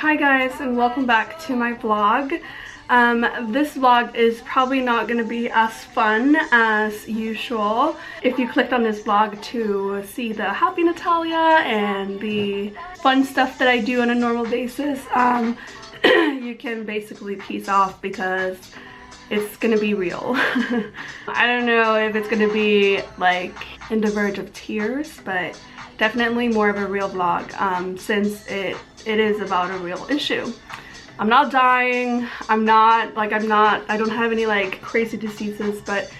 Hi guys, and welcome back to my vlog. This vlog is probably not going to be as fun as usual. If you clicked on this vlog to see the happy Natalia and the fun stuff that I do on a normal basis, you can basically peace off because it's gonna be real. I don't know if it's gonna be like in the verge of tears, but definitely more of a real vlog since it is about a real issue. I'm not dying, I don't have any like crazy diseases, but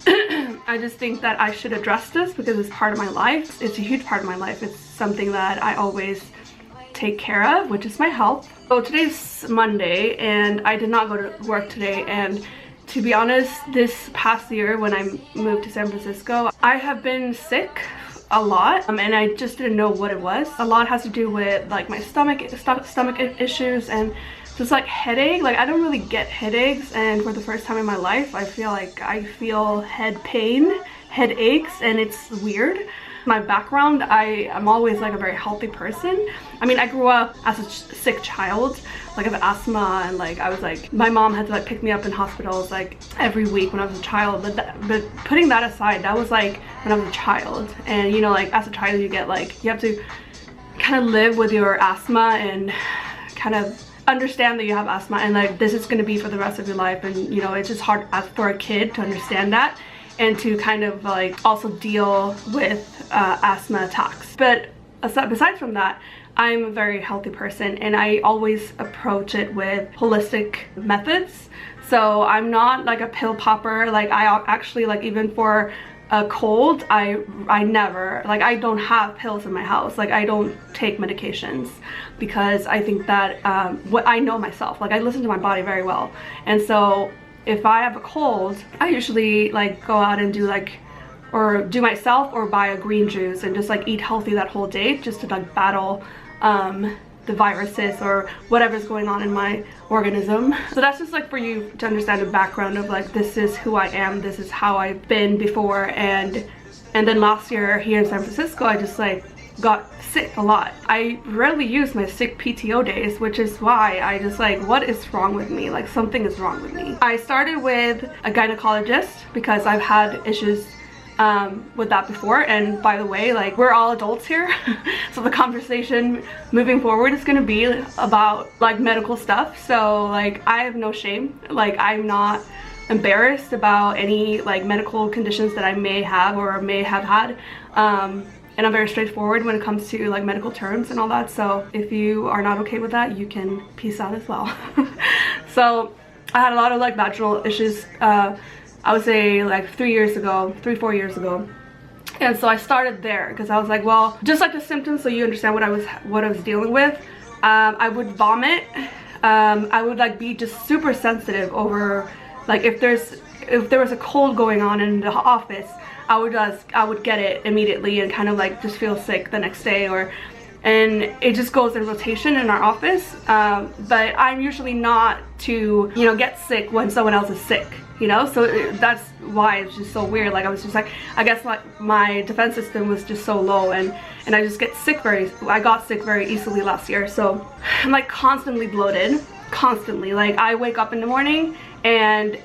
I just think that I should address this because it's part of my life. It's a huge part of my life. It's something that I always take care of, which is my health. So today's Monday and I did not go to work today, and to be honest, this past year when I moved to San Francisco, I have been sick a lot and I just didn't know what it was. A lot has to do with like my stomach issues and just like headache. Like I don't really get headaches, and for the first time in my life I feel like I feel head pain, headaches, and it's weird. My background, I'm always like a very healthy person. I mean, I grew up as a sick child, like I have asthma, and like I was like, my mom had to like pick me up in hospitals like every week when I was a child. But putting that aside, that was like when I was a child, and you know, like as a child you get like, you have to kind of live with your asthma and kind of understand that you have asthma, and like this is going to be for the rest of your life. And you know, it's just hard for a kid to understand that and to kind of like also deal with asthma attacks. But besides from that, I'm a very healthy person and I always approach it with holistic methods. So I'm not like a pill popper. Like I actually, like even for a cold, I never, like I don't have pills in my house. Like I don't take medications because I think that what I know myself, like I listen to my body very well. And so if I have a cold, I usually like go out and do like, or do myself, or buy a green juice and just like eat healthy that whole day just to like battle the viruses or whatever's going on in my organism. So that's just like for you to understand the background of like, this is who I am, this is how I've been before. And then last year here in San Francisco, I just like got sick a lot. I rarely use my sick PTO days, which is why I just like, what is wrong with me? Like something is wrong with me. I started with a gynecologist because I've had issues with that before. And by the way, like we're all adults here, so the conversation moving forward is going to be about like medical stuff. So like I have no shame. Like I'm not embarrassed about any like medical conditions that I may have or may have had. And I'm very straightforward when it comes to like medical terms and all that. So if you are not okay with that, you can peace out as well. So I had a lot of like vaginal issues, I would say like 4 years ago. And so I started there because I was like, well, just like the symptoms, so you understand what I was dealing with. I would vomit. I would like be just super sensitive over like if there was a cold going on in the office, I would get it immediately and kind of like just feel sick the next day, and it just goes in rotation in our office. But I'm usually not to, you know, get sick when someone else is sick, you know, so that's why it's just so weird. Like I was just like, I guess like my defense system was just so low, and I just get sick I got sick very easily last year. So I'm like constantly bloated, constantly. Like I wake up in the morning and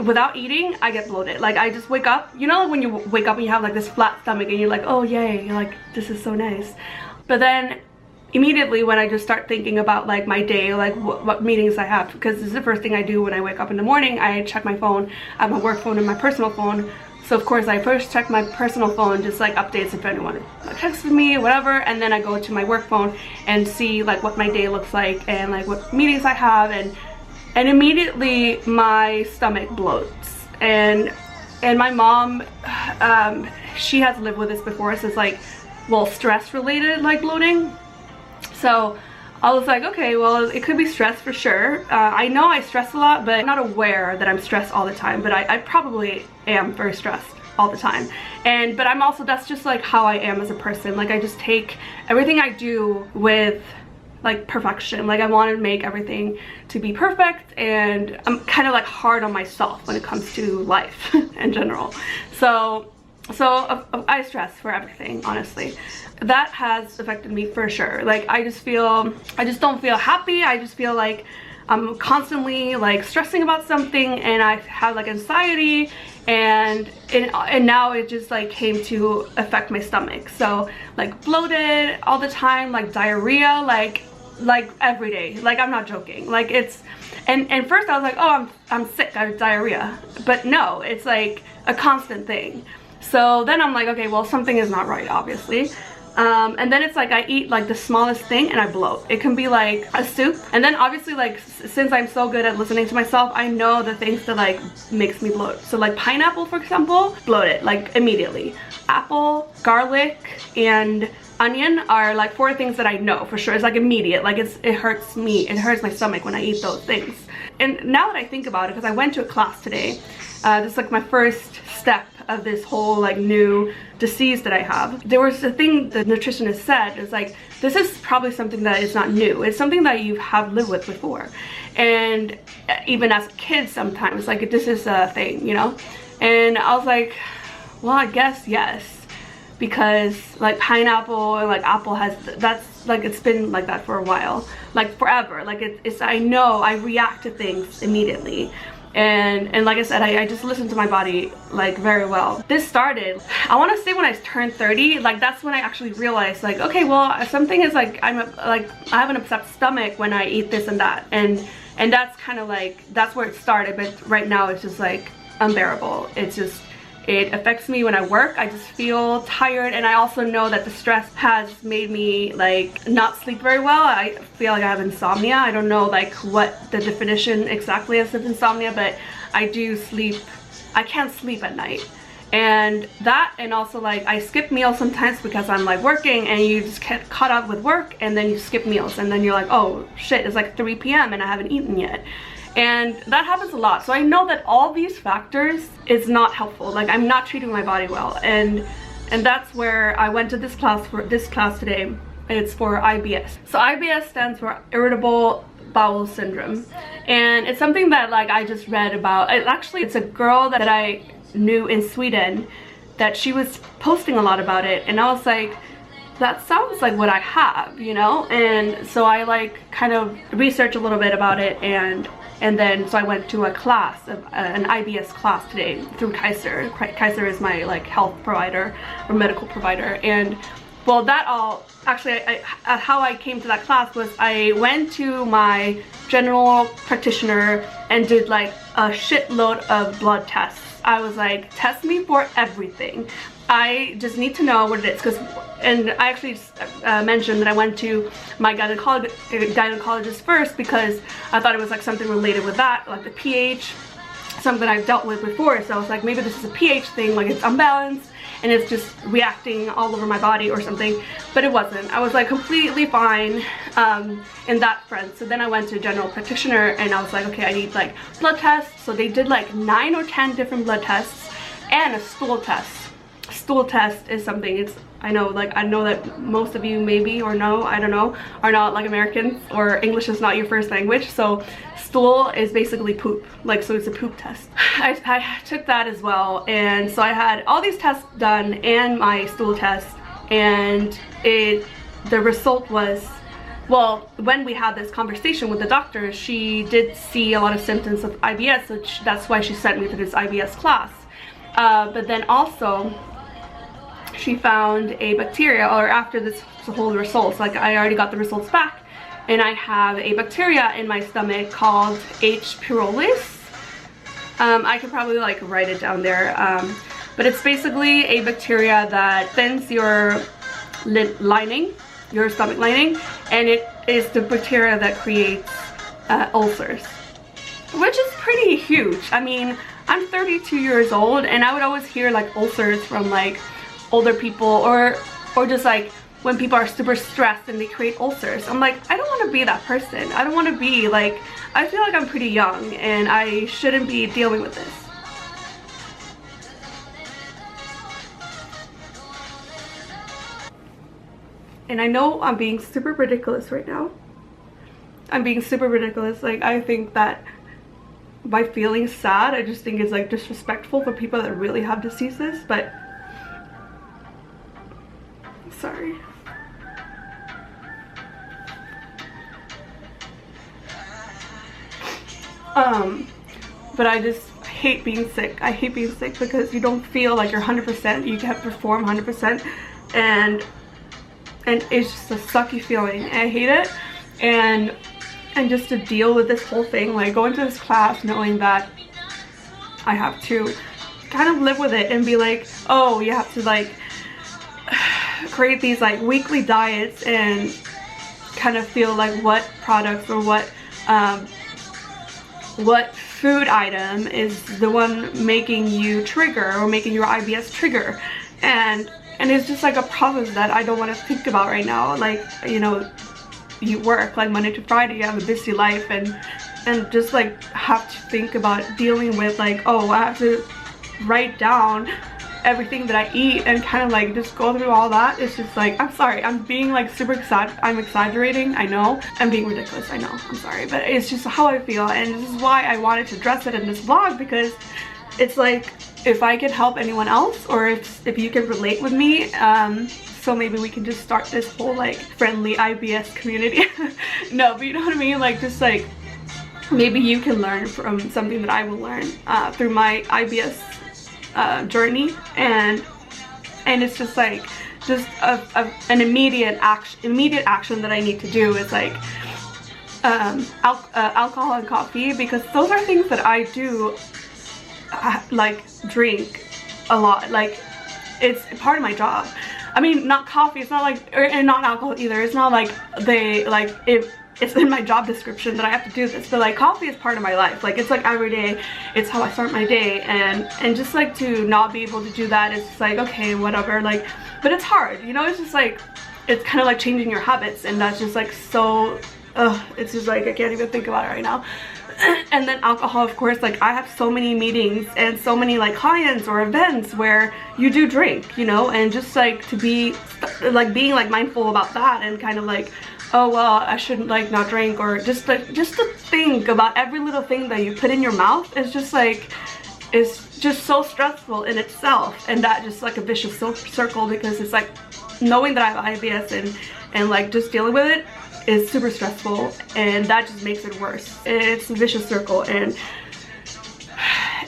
without eating, I get bloated. Like I just wake up, you know, like when you wake up and you have like this flat stomach and you're like, oh yay, you're like, this is so nice. But then immediately when I just start thinking about like my day, like what meetings I have, because this is the first thing I do when I wake up in the morning. I check my phone. I have my work phone and my personal phone. So of course I first check my personal phone, just like updates if anyone texted me or whatever, and then I go to my work phone and see like what my day looks like and like what meetings I have, and immediately my stomach bloats. And my mom, she has lived with this before, so it's like, well, stress related like bloating. So I was like, okay, well, it could be stress for sure. I know I stress a lot, but I'm not aware that I'm stressed all the time, but I probably am very stressed all the time. But I'm also, that's just like how I am as a person. Like I just take everything I do with like perfection. Like I want to make everything to be perfect, and I'm kind of like hard on myself when it comes to life in general. So So I stress for everything, honestly. That has affected me for sure. Like I just don't feel happy. I just feel like I'm constantly like stressing about something, and I have like anxiety, and now it just like came to affect my stomach. So like bloated all the time, like diarrhea, like every day. Like I'm not joking. Like it's and first I was like, oh, I'm sick, I have diarrhea. But no, it's like a constant thing. So then I'm like, okay, well, something is not right, obviously. And then it's like I eat like the smallest thing and I bloat. It can be like a soup, and then obviously like since I'm so good at listening to myself, I know the things that like makes me bloat. So like pineapple, for example, bloated like immediately. Apple, garlic, and onion are like 4 things that I know for sure. It's like immediate, like it hurts me, it hurts my stomach when I eat those things. And now that I think about it, because I went to a class today, this is like my first step of this whole like new disease that I have. There was a thing the nutritionist said, is like, this is probably something that is not new. It's something that you have lived with before. And even as a kid sometimes, like this is a thing, you know? And I was like, well, I guess yes. Because like pineapple and like apple that's like, it's been like that for a while, like forever. Like it's I know I react to things immediately. And like I said, I just listen to my body like very well. This started, I want to say when I turned 30, like that's when I actually realized like, okay, well, something is like, I have an upset stomach when I eat this and that, and that's kind of like, that's where it started. But right now it's just like unbearable. It's just, it affects me when I work. I just feel tired, and I also know that the stress has made me like not sleep very well. I feel like I have insomnia. I don't know like what the definition exactly is of insomnia, but I do sleep. I can't sleep at night. And that, and also like I skip meals sometimes because I'm like working, and you just get caught up with work, and then you skip meals, and then you're like, oh shit, it's like 3 p.m. and I haven't eaten yet. And that happens a lot. So I know that all these factors is not helpful. Like I'm not treating my body well. And that's where I went to this class today. It's for IBS. So IBS stands for Irritable Bowel Syndrome. And it's something that like I just read about. It's a girl that I knew in Sweden, that she was posting a lot about it. And I was like, that sounds like what I have, you know? And so I like kind of researched a little bit about it, and then so I went to a class, an IBS class today through Kaiser. Kaiser is my like health provider or medical provider. And well, that all actually, how I came to that class was I went to my general practitioner and did like a shitload of blood tests. I was like, test me for everything. I just need to know what it is, and I actually mentioned that I went to my gynecologist first because I thought it was like something related with that, like the pH, something I've dealt with before. So I was like, maybe this is a pH thing, like it's unbalanced and it's just reacting all over my body or something. But it wasn't. I was like completely fine in that front. So then I went to a general practitioner, and I was like, okay, I need like blood tests. So they did like 9 or 10 different blood tests and a stool test. Stool test is something, I know that most of you maybe, or no, I don't know, are not like Americans, or English is not your first language. So stool is basically poop, like, so it's a poop test. I took that as well, and so I had all these tests done and my stool test, and the result was, well, when we had this conversation with the doctor, she did see a lot of symptoms of IBS, so that's why she sent me to this IBS class. But then also she found a bacteria, or after this whole results, like I already got the results back, and I have a bacteria in my stomach called H. pylori. I could probably like write it down there, but it's basically a bacteria that thins your lining, your stomach lining, and it is the bacteria that creates ulcers, which is pretty huge. I mean, I'm 32 years old, and I would always hear like ulcers from like older people, or just like when people are super stressed and they create ulcers. I'm like, I don't want to be that person. I don't want to be like, I feel like I'm pretty young and I shouldn't be dealing with this. And I know I'm being super ridiculous right now. I'm being super ridiculous. Like, I think that by feeling sad, I just think it's like disrespectful for people that really have diseases. But Sorry. But I just hate being sick. I hate being sick because you don't feel like you're 100%. You can't perform 100%, and it's just a sucky feeling. I hate it, and just to deal with this whole thing, like going to this class knowing that I have to kind of live with it and be like, oh, you have to like create these like weekly diets and kind of feel like what products or what food item is the one making you trigger or making your IBS trigger, and it's just like a process that I don't want to think about right now. Like, you know, you work like Monday to Friday, you have a busy life, and just like have to think about dealing with like, oh, I have to write down everything that I eat and kind of like just go through all that. It's just like, I'm sorry, I'm being like super I'm exaggerating, I know, I'm being ridiculous, I know, I'm sorry, but it's just how I feel, and this is why I wanted to address it in this vlog, because it's like, if I can help anyone else, or if you can relate with me, so maybe we can just start this whole like friendly IBS community. No, but you know what I mean, like just like maybe you can learn from something that I will learn through my IBS journey, and it's just like an immediate action that I need to do is like alcohol and coffee, because those are things that I do like drink a lot. Like, it's part of my job. I mean, not coffee, it's not like, and not alcohol either, it's not like they like it's in my job description that I have to do this, but like coffee is part of my life. Like, it's like every day, it's how I start my day, and just like to not be able to do that, it's just like, okay, whatever, like, but it's hard, you know. It's just like, it's kind of like changing your habits, and that's just like so, it's just like I can't even think about it right now. And then alcohol, of course, like I have so many meetings and so many like clients or events where you do drink, you know, and just like to be like being like mindful about that, and kind of like, oh well, I shouldn't like not drink, or just to think about every little thing that you put in your mouth is just like, it's just so stressful in itself, and that just like a vicious circle, because it's like knowing that I have IBS and like just dealing with it is super stressful, and that just makes it worse. It's a vicious circle. And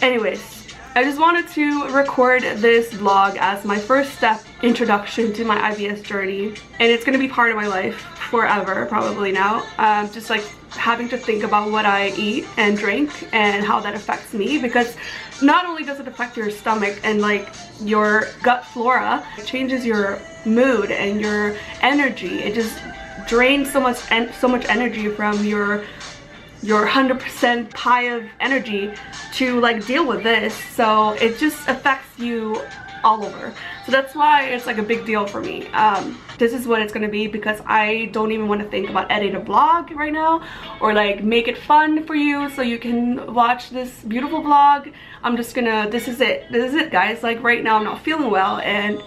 anyways, I just wanted to record this vlog as my first step introduction to my IBS journey, and it's gonna be part of my life forever probably now. Just like having to think about what I eat and drink and how that affects me, because not only does it affect your stomach and like your gut flora, it changes your mood and your energy. It just drains so much energy from your 100% pie of energy to like deal with this, so it just affects you all over. So that's why it's like a big deal for me. This is what it's gonna be, because I don't even want to think about editing a vlog right now, or like make it fun for you so you can watch this beautiful vlog. I'm just gonna, this is it guys. Like right now I'm not feeling well, and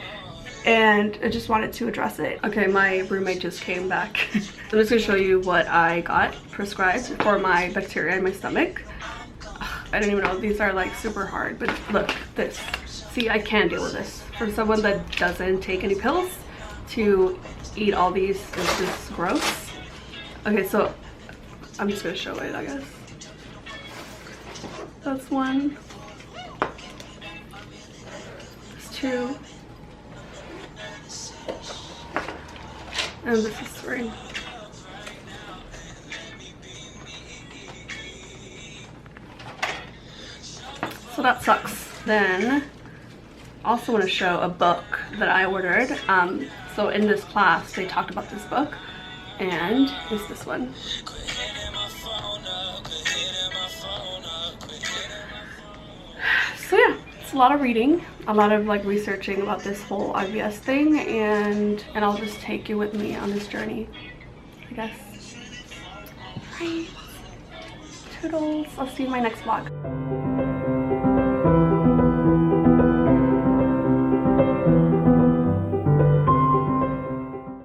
I just wanted to address it. Okay, my roommate just came back. So I'm just gonna show you what I got prescribed for my bacteria in my stomach. I don't even know, these are like super hard, but look, this. See, I can't deal with this. For someone that doesn't take any pills, to eat all these is just gross. Okay, so I'm just gonna show it, I guess. That's one. That's two. And this is three. So that sucks. Then also want to show a book that I ordered. So in this class they talked about this book, and it's this one. So yeah, it's a lot of reading, a lot of like researching about this whole IBS thing, and I'll just take you with me on this journey, I guess. Right. Toodles. I'll see you in my next vlog.